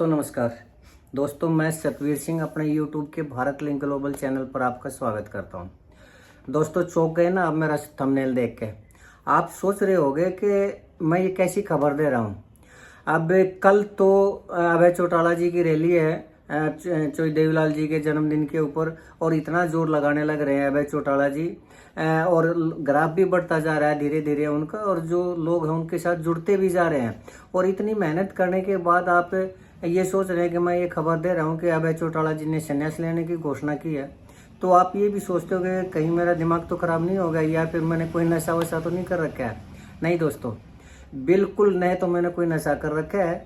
दोस्तों नमस्कार। दोस्तों मैं सतवीर सिंह अपने YouTube के भारत लिंक ग्लोबल चैनल पर आपका स्वागत करता हूं। दोस्तों चौंक गए ना आप मेरा थंबनेल देख के। आप सोच रहे होंगे कि मैं ये कैसी खबर दे रहा हूं। अब कल तो अभय चौटाला जी की रैली है चौधरी देवीलाल जी के जन्मदिन के ऊपर, और इतना जोर लगाने लग रहे हैं अभय चौटाला जी, और ग्राफ भी बढ़ता जा रहा है धीरे धीरे उनका, और जो लोग हैं उनके साथ जुड़ते भी जा रहे हैं। और इतनी मेहनत करने के बाद आप ये सोच रहे हैं कि मैं ये खबर दे रहा हूँ कि अभय चौटाला जी ने संन्यास लेने की घोषणा की है, तो आप ये भी सोचते हो कि कहीं मेरा दिमाग तो खराब नहीं हो गया या फिर मैंने कोई नशा वशा तो नहीं कर रखा है। नहीं दोस्तों, बिल्कुल नहीं, तो मैंने कोई नशा कर रखा है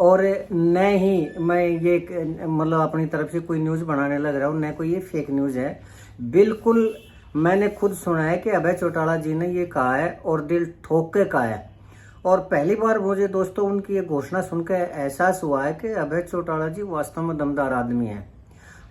और न ही मैं ये मतलब अपनी तरफ से कोई न्यूज़ बनाने लग रहा हूँ, न कोई ये फेक न्यूज़ है। बिल्कुल मैंने खुद सुना है कि अभय चौटाला जी ने ये कहा है और दिल ठोक के कहा है। और पहली बार मुझे दोस्तों उनकी ये घोषणा सुनकर एहसास हुआ है कि अभय चौटाला जी वास्तव में दमदार आदमी है।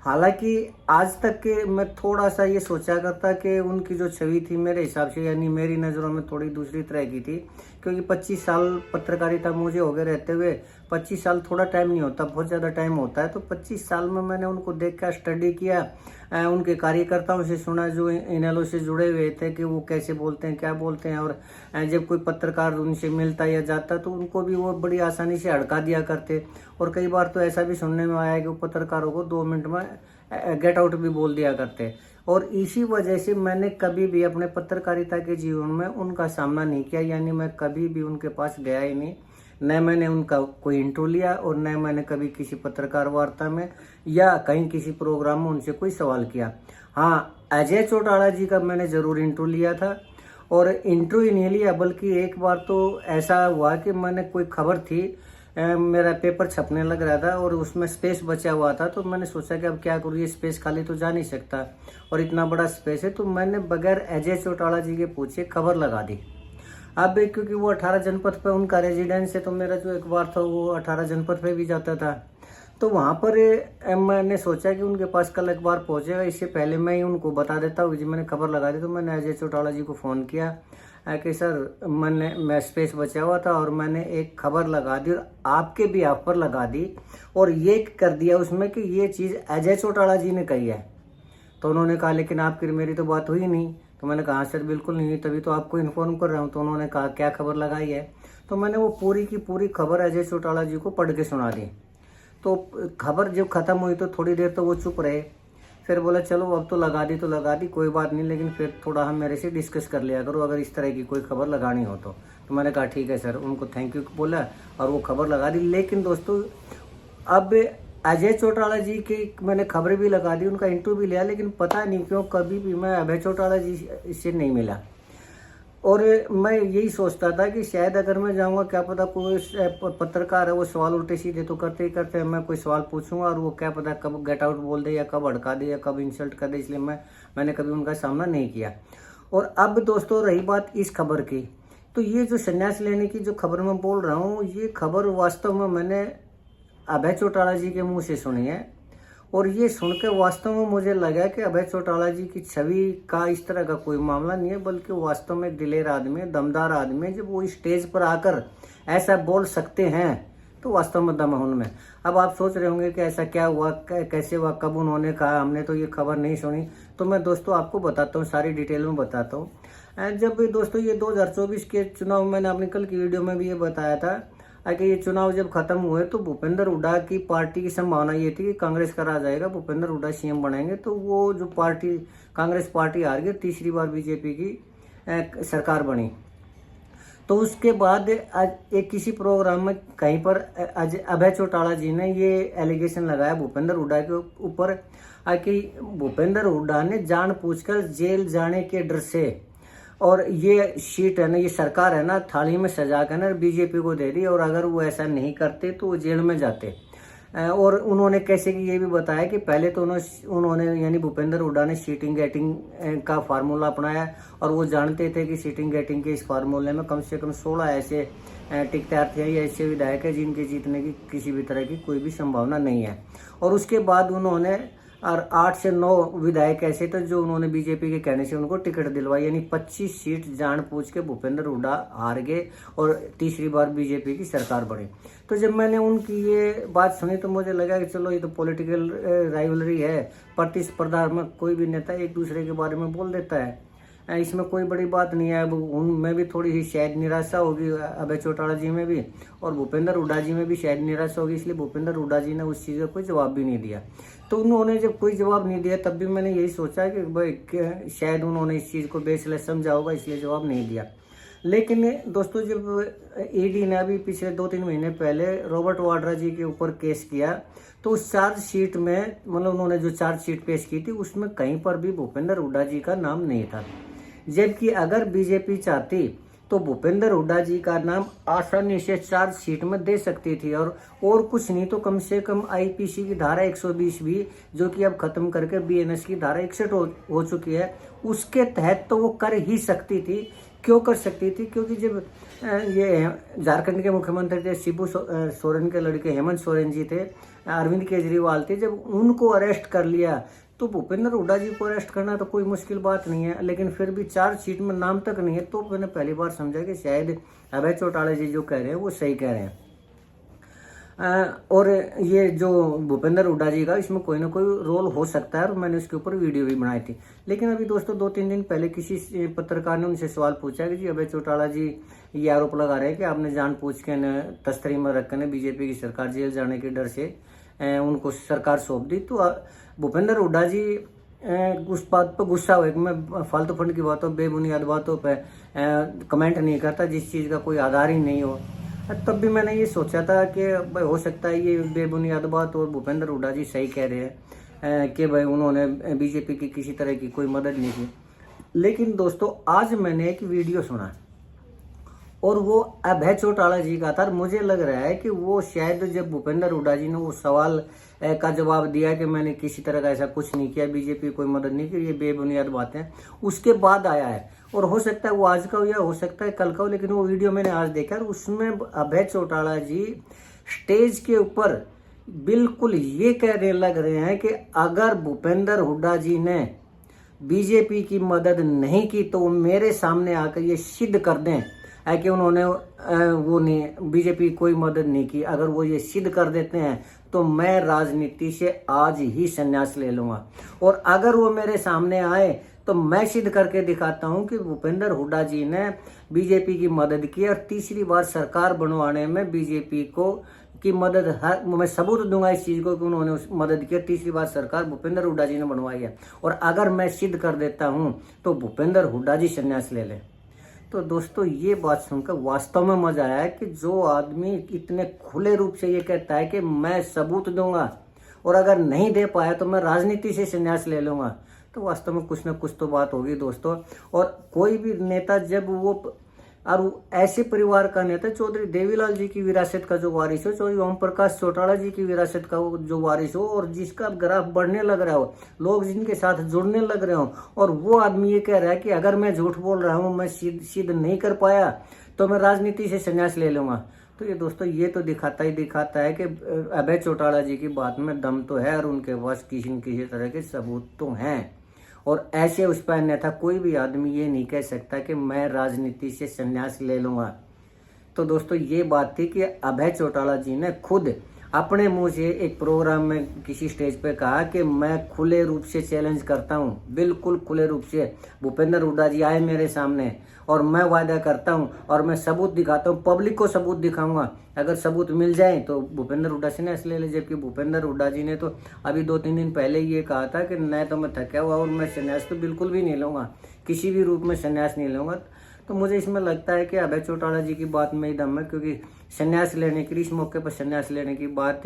हालांकि आज तक के मैं थोड़ा सा ये सोचा करता कि उनकी जो छवि थी मेरे हिसाब से, यानी मेरी नज़रों में थोड़ी दूसरी तरह की थी, क्योंकि 25 साल पत्रकारिता मुझे हो गए रहते हुए। 25 साल थोड़ा टाइम नहीं होता, बहुत ज़्यादा टाइम होता है। तो 25 साल में मैंने उनको देख कर स्टडी किया, उनके कार्यकर्ताओं से सुना जो इनेलो से जुड़े हुए थे कि वो कैसे बोलते हैं, क्या बोलते हैं, और जब कोई पत्रकार उनसे मिलता या जाता तो उनको भी वो बड़ी आसानी से हड़का दिया करते। और कई बार तो ऐसा भी सुनने में आया कि वो पत्रकारों को 2 मिनट में गेट आउट भी बोल दिया करते। और इसी वजह से मैंने कभी भी अपने पत्रकारिता के जीवन में उनका सामना नहीं किया, यानी मैं कभी भी उनके पास गया ही नहीं, न मैंने उनका कोई इंटरव्यू लिया और न मैंने कभी किसी पत्रकार वार्ता में या कहीं किसी प्रोग्राम में उनसे कोई सवाल किया। हाँ, अजय चौटाला जी का मैंने ज़रूर इंटरव्यू लिया था, और इंटरव्यू नहीं लिया बल्कि एक बार तो ऐसा हुआ कि मैंने कोई खबर थी, मेरा पेपर छपने लग रहा था और उसमें स्पेस बचा हुआ था, तो मैंने सोचा कि अब क्या करूँ, ये स्पेस खाली तो जा नहीं सकता और इतना बड़ा स्पेस है, तो मैंने बगैर अजय चौटाला जी के पूछे खबर लगा दी। अब क्योंकि वो 18 जनपद पे उनका रेजिडेंस है, तो मेरा जो अखबार था वो 18 जनपद पे भी जाता था। तो वहाँ पर मैंने सोचा कि उनके पास कल अखबार पहुँचेगा, इससे पहले मैं ही उनको बता देता हूँ जी मैंने खबर लगा दी। तो मैंने अजय चौटाला जी को फ़ोन किया कि सर मैं स्पेस बचा हुआ था और मैंने एक खबर लगा दी और आपके भी आप पर लगा दी, और ये कर दिया उसमें कि ये चीज़ अजय चौटाला जी ने कही है। तो उन्होंने कहा लेकिन आपकी मेरी तो बात हुई नहीं। तो मैंने कहा सर बिल्कुल नहीं, तभी तो आपको इन्फॉर्म कर रहा हूँ। तो उन्होंने कहा क्या खबर लगाई है। तो मैंने वो पूरी की पूरी खबर अजय चौटाला जी को पढ़ के सुना दी। तो खबर जब ख़त्म हुई तो थोड़ी देर तो वो चुप रहे, फिर बोला चलो अब तो लगा दी कोई बात नहीं, लेकिन फिर थोड़ा हम मेरे से डिस्कस कर लिया करो अगर इस तरह की कोई खबर लगानी हो तो मैंने कहा ठीक है सर, उनको थैंक यू बोला और वो खबर लगा दी। लेकिन दोस्तों अब अजय चौटाला जी की मैंने खबर भी लगा दी, उनका इंटरव्यू भी लिया, लेकिन पता नहीं क्यों कभी भी मैं अभय चौटाला जी से नहीं मिला। और मैं यही सोचता था कि शायद अगर मैं जाऊंगा क्या पता कोई पत्रकार है वो सवाल उल्टे सीधे तो करते ही करते हैं, मैं कोई सवाल पूछूंगा और वो क्या पता कब गेट आउट बोल दे या कब हड़का दे या कब इंसल्ट कर दे, इसलिए मैंने कभी उनका सामना नहीं किया। और अब दोस्तों रही बात इस खबर की, तो ये जो संन्यास लेने की जो खबर मैं बोल रहा हूँ, ये खबर वास्तव में मैंने अभय चौटाला जी के मुँह से सुनी है, और ये सुनकर वास्तव में मुझे लगा कि अभय चौटाला जी की छवि का इस तरह का कोई मामला नहीं है, बल्कि वास्तव में दिलेर आदमी है, दमदार आदमी है। जब वो स्टेज पर आकर ऐसा बोल सकते हैं तो वास्तव में दम है उनमें। अब आप सोच रहे होंगे कि ऐसा क्या हुआ, कैसे हुआ, कब उन्होंने कहा, हमने तो ये खबर नहीं सुनी। तो मैं दोस्तों आपको बताता हूँ, सारी डिटेल में बताता हूँ। जब दोस्तों ये 2024 के चुनाव, मैंने अपनी कल की वीडियो में भी ये बताया था कि ये चुनाव जब खत्म हुए तो भूपेंद्र हुड्डा की पार्टी की संभावना ये थी कि कांग्रेस का राज आएगा, भूपेंद्र हुड्डा सीएम बनेंगे। तो वो जो पार्टी कांग्रेस पार्टी हार गई, तीसरी बार बीजेपी की सरकार बनी। तो उसके बाद एक किसी प्रोग्राम में कहीं पर अभय चौटाला जी ने ये एलिगेशन लगाया भूपेंद्र हुड्डा के ऊपर कि भूपेंद्र हुड्डा ने जानबूझकर जेल जाने के डर से और ये सीट है ना, ये सरकार है ना, थाली में सजा कर ना बीजेपी को दे दी, और अगर वो ऐसा नहीं करते तो वो जेल में जाते। और उन्होंने कैसे कि ये भी बताया कि पहले तो उन्होंने यानी भूपेंद्र हुड्डा ने सीटिंग गेटिंग का फार्मूला अपनाया, और वो जानते थे कि सीटिंग गेटिंग के इस फार्मूले में कम से कम 16 ऐसे टिकटार थे या ऐसे विधायक है जिनके जीतने की किसी भी तरह की कोई भी संभावना नहीं है। और उसके बाद उन्होंने और 8 से 9 विधायक ऐसे थे जो उन्होंने बीजेपी के कहने से उनको टिकट दिलवाई, यानी 25 सीट जानबूझ के भूपेंद्र हुड्डा हार गए और तीसरी बार बीजेपी की सरकार बनी। तो जब मैंने उनकी ये बात सुनी तो मुझे लगा कि चलो ये तो पॉलिटिकल राइवलरी है, प्रतिस्पर्धा में कोई भी नेता एक दूसरे के बारे में बोल देता है, इसमें कोई बड़ी बात नहीं है। अब उनमें भी थोड़ी सी शायद निराशा होगी, अभय चौटाला जी में भी और भूपेंद्र हुड्डा जी में भी शायद निराशा होगी, इसलिए भूपेंद्र हुड्डा जी ने उस चीज़ का कोई जवाब भी नहीं दिया। तो उन्होंने जब कोई जवाब नहीं दिया तब भी मैंने यही सोचा कि भाई शायद उन्होंने इस चीज़ को बेसलेस समझा होगा, इसलिए जवाब नहीं दिया। लेकिन दोस्तों जब ईडी ने अभी पिछले 2-3 महीने पहले रॉबर्ट वाड्रा जी के ऊपर केस किया तो उस चार्जशीट में, मतलब उन्होंने जो चार्जशीट पेश की थी उसमें कहीं पर भी भूपेंद्र हुड्डा जी का नाम नहीं था। जबकि अगर बीजेपी चाहती तो भूपेंद्र हुड्डा जी का नाम आसानी से चार्जशीट में दे सकती थी, और कुछ नहीं तो कम से कम आईपीसी की धारा 120 भी, जो कि अब खत्म करके बीएनएस की धारा 61 हो चुकी है, उसके तहत तो वो कर ही सकती थी। क्यों कर सकती थी? क्योंकि जब ये झारखंड के मुख्यमंत्री थे शिबू सोरेन के लड़के हेमंत सोरेन जी थे, अरविंद केजरीवाल थे, जब उनको अरेस्ट कर लिया तो भूपेंद्र हुड्डा जी को अरेस्ट करना तो कोई मुश्किल बात नहीं है। लेकिन फिर भी चार्जशीट में नाम तक नहीं है, तो मैंने पहली बार समझा कि शायद अभय चौटाला जी जो कह रहे हैं वो सही कह रहे हैं। और ये जो भूपेंद्र हुड्डा जी का इसमें कोई ना कोई रोल हो सकता है, और मैंने उसके ऊपर वीडियो भी बनाई थी। लेकिन अभी दोस्तों 2-3 दिन पहले किसी पत्रकार ने उनसे सवाल पूछा कि जी अभय चौटाला जी ये आरोप लगा रहे हैं कि आपने जानबूझ के न तस्तरी में रख कर बीजेपी की सरकार जेल जाने के डर से उनको सरकार सौंप दी। तो भूपेंद्र हुड्डा जी उस बात पर गुस्सा हुए कि मैं फालतू फंड की बातों, बेबुनियाद बातों पर कमेंट नहीं करता जिस चीज़ का कोई आधार ही नहीं हो। तब भी मैंने ये सोचा था कि भाई हो सकता है ये बेबुनियाद बात और भूपेंद्र हुड्डा जी सही कह रहे हैं कि भाई उन्होंने बीजेपी की किसी तरह की कोई मदद नहीं की। लेकिन दोस्तों आज मैंने एक वीडियो सुना और वो अभय चौटाला जी का था। मुझे लग रहा है कि वो शायद जब भूपेंद्र हुड्डा जी ने वो सवाल का जवाब दिया कि मैंने किसी तरह का ऐसा कुछ नहीं किया, बीजेपी कोई मदद नहीं की, ये बेबुनियाद बातें, उसके बाद आया है। और हो सकता है वो आज का हो या हो सकता है कल का हो, लेकिन वो वीडियो मैंने आज देखा और उसमें अभय चौटाला जी स्टेज के ऊपर बिल्कुल ये कहने लग रहे हैं कि अगर भूपेंद्र हुड्डा जी ने बीजेपी की मदद नहीं की तो मेरे सामने आकर ये सिद्ध कर दें कि उन्होंने वो नहीं, बीजेपी कोई मदद नहीं की। अगर वो ये सिद्ध कर देते हैं तो मैं राजनीति से आज ही संन्यास ले लूंगा, और अगर वो मेरे सामने आए तो मैं सिद्ध करके दिखाता हूं कि भूपेंद्र हुड्डा जी ने बीजेपी की मदद की और तीसरी बार सरकार बनवाने में बीजेपी को की मदद मैं सबूत दूंगा इस चीज को कि उन्होंने मदद की, तीसरी बार सरकार भूपेंद्र हुड्डा जी ने बनवाई है। और अगर मैं सिद्ध कर देता हूं तो भूपेंद्र हुड्डा जी संन्यास ले लें। तो दोस्तों ये बात सुनकर वास्तव में मजा आया कि जो आदमी इतने खुले रूप से ये कहता है कि मैं सबूत दूंगा और अगर नहीं दे पाया तो मैं राजनीति से संन्यास ले लूंगा, तो वास्तव में कुछ ना कुछ तो बात होगी दोस्तों। और कोई भी नेता जब वो, और ऐसे परिवार का नेता चौधरी देवीलाल जी की विरासत का जो वारिस हो, चौधरी ओम प्रकाश चौटाला जी की विरासत का जो वारिस हो, और जिसका ग्राफ बढ़ने लग रहा हो, लोग जिनके साथ जुड़ने लग रहे हो, और वो आदमी ये कह रहा है कि अगर मैं झूठ बोल रहा हूँ, मैं सिद्ध नहीं कर पाया तो मैं राजनीति से संन्यास ले लूंगा। तो ये दोस्तों ये तो दिखाता है कि अभय चौटाला जी की बात में दम तो है और उनके पास किसी न किसी तरह के सबूत तो हैं। और ऐसे उस पर अन्यथा कोई भी आदमी ये नहीं कह सकता कि मैं राजनीति से संन्यास ले लूंगा। तो दोस्तों ये बात थी कि अभय चौटाला जी ने खुद अपने मुंह से एक प्रोग्राम में किसी स्टेज पे कहा कि मैं खुले रूप से चैलेंज करता हूं, बिल्कुल खुले रूप से भूपेंद्र हुड्डा जी आए मेरे सामने और मैं वायदा करता हूं और मैं सबूत दिखाता हूं, पब्लिक को सबूत दिखाऊंगा, अगर सबूत मिल जाए तो भूपेंद्र हुड्डा संन्यास ले ले। जबकि भूपेंद्र हुड्डा जी ने तो अभी 2-3 दिन पहले ये कहा था कि मैं तो मैं थका हुआ और मैं संन्यास तो बिल्कुल भी नहीं लूंगा, किसी भी रूप में संन्यास नहीं लूंगा। तो मुझे इसमें लगता है कि अभय चौटाला जी की बात में ही दम है, क्योंकि संन्यास लेने की, इस मौके पर संन्यास लेने की बात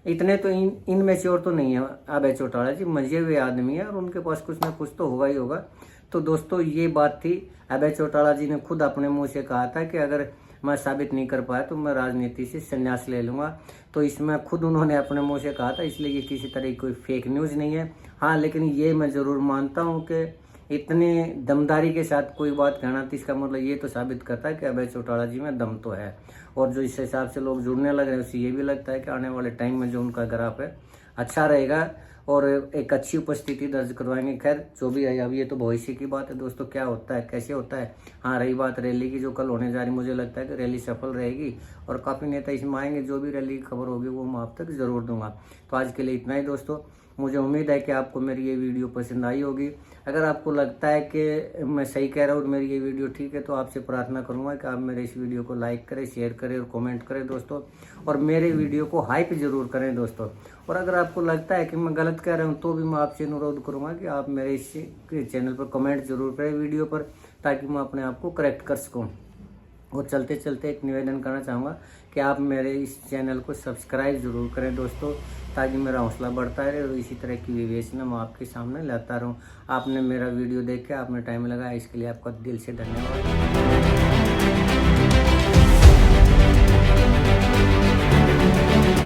इतने तो इनमेच्योर तो नहीं है अभय चौटाला जी, मजे हुए आदमी है और उनके पास कुछ ना कुछ तो होगा ही होगा। तो दोस्तों ये बात थी, अभय चौटाला जी ने खुद अपने मुंह से कहा था कि अगर मैं साबित नहीं कर पाया तो मैं राजनीति से संन्यास ले लूंगा। तो इसमें खुद उन्होंने अपने मुंह से कहा था, इसलिए ये किसी तरह की कोई फेक न्यूज़ नहीं है। हाँ, लेकिन ये मैं ज़रूर मानता हूँ कि इतने दमदारी के साथ कोई बात कहना, तो इसका मतलब ये तो साबित करता है कि अभय चौटाला जी में दम तो है। और जो इस हिसाब से लोग जुड़ने लग रहे हैं, उससे ये भी लगता है कि आने वाले टाइम में जो उनका ग्राफ है अच्छा रहेगा। और एक अच्छी उपस्थिति दर्ज करवाएंगे। खैर जो भी है, अब ये तो भविष्य की बात है दोस्तों, क्या होता है कैसे होता है। हाँ, रही बात रैली की जो कल होने जा रही, मुझे लगता है कि रैली सफल रहेगी और काफ़ी नेता इसमें आएंगे। जो भी रैली की खबर होगी वो मैं आप तक ज़रूर दूंगा। तो आज के लिए इतना ही दोस्तों। मुझे उम्मीद है कि आपको मेरी ये वीडियो पसंद आई होगी। अगर आपको लगता है कि मैं सही कह रहा हूँ और मेरी ये वीडियो ठीक है, तो आपसे प्रार्थना करूँगा कि आप मेरे इस वीडियो को लाइक करें, शेयर करें और कमेंट करें दोस्तों, और मेरे वीडियो को हाइप जरूर करें दोस्तों। और अगर आपको लगता है कि मैं गलत कह रहा हूँ तो भी मैं आपसे अनुरोध करूँगा कि आप मेरे इस चैनल पर कमेंट जरूर करें वीडियो पर, ताकि मैं अपने आप को करेक्ट कर सकूँ। और चलते चलते एक निवेदन करना चाहूँगा कि आप मेरे इस चैनल को सब्सक्राइब जरूर करें दोस्तों, ताकि मेरा हौसला बढ़ता रहे और इसी तरह की विवेचना मैं आपके सामने लाता रहूँ। आपने मेरा वीडियो देख के आपने टाइम लगाया, इसके लिए आपका दिल से धन्यवाद।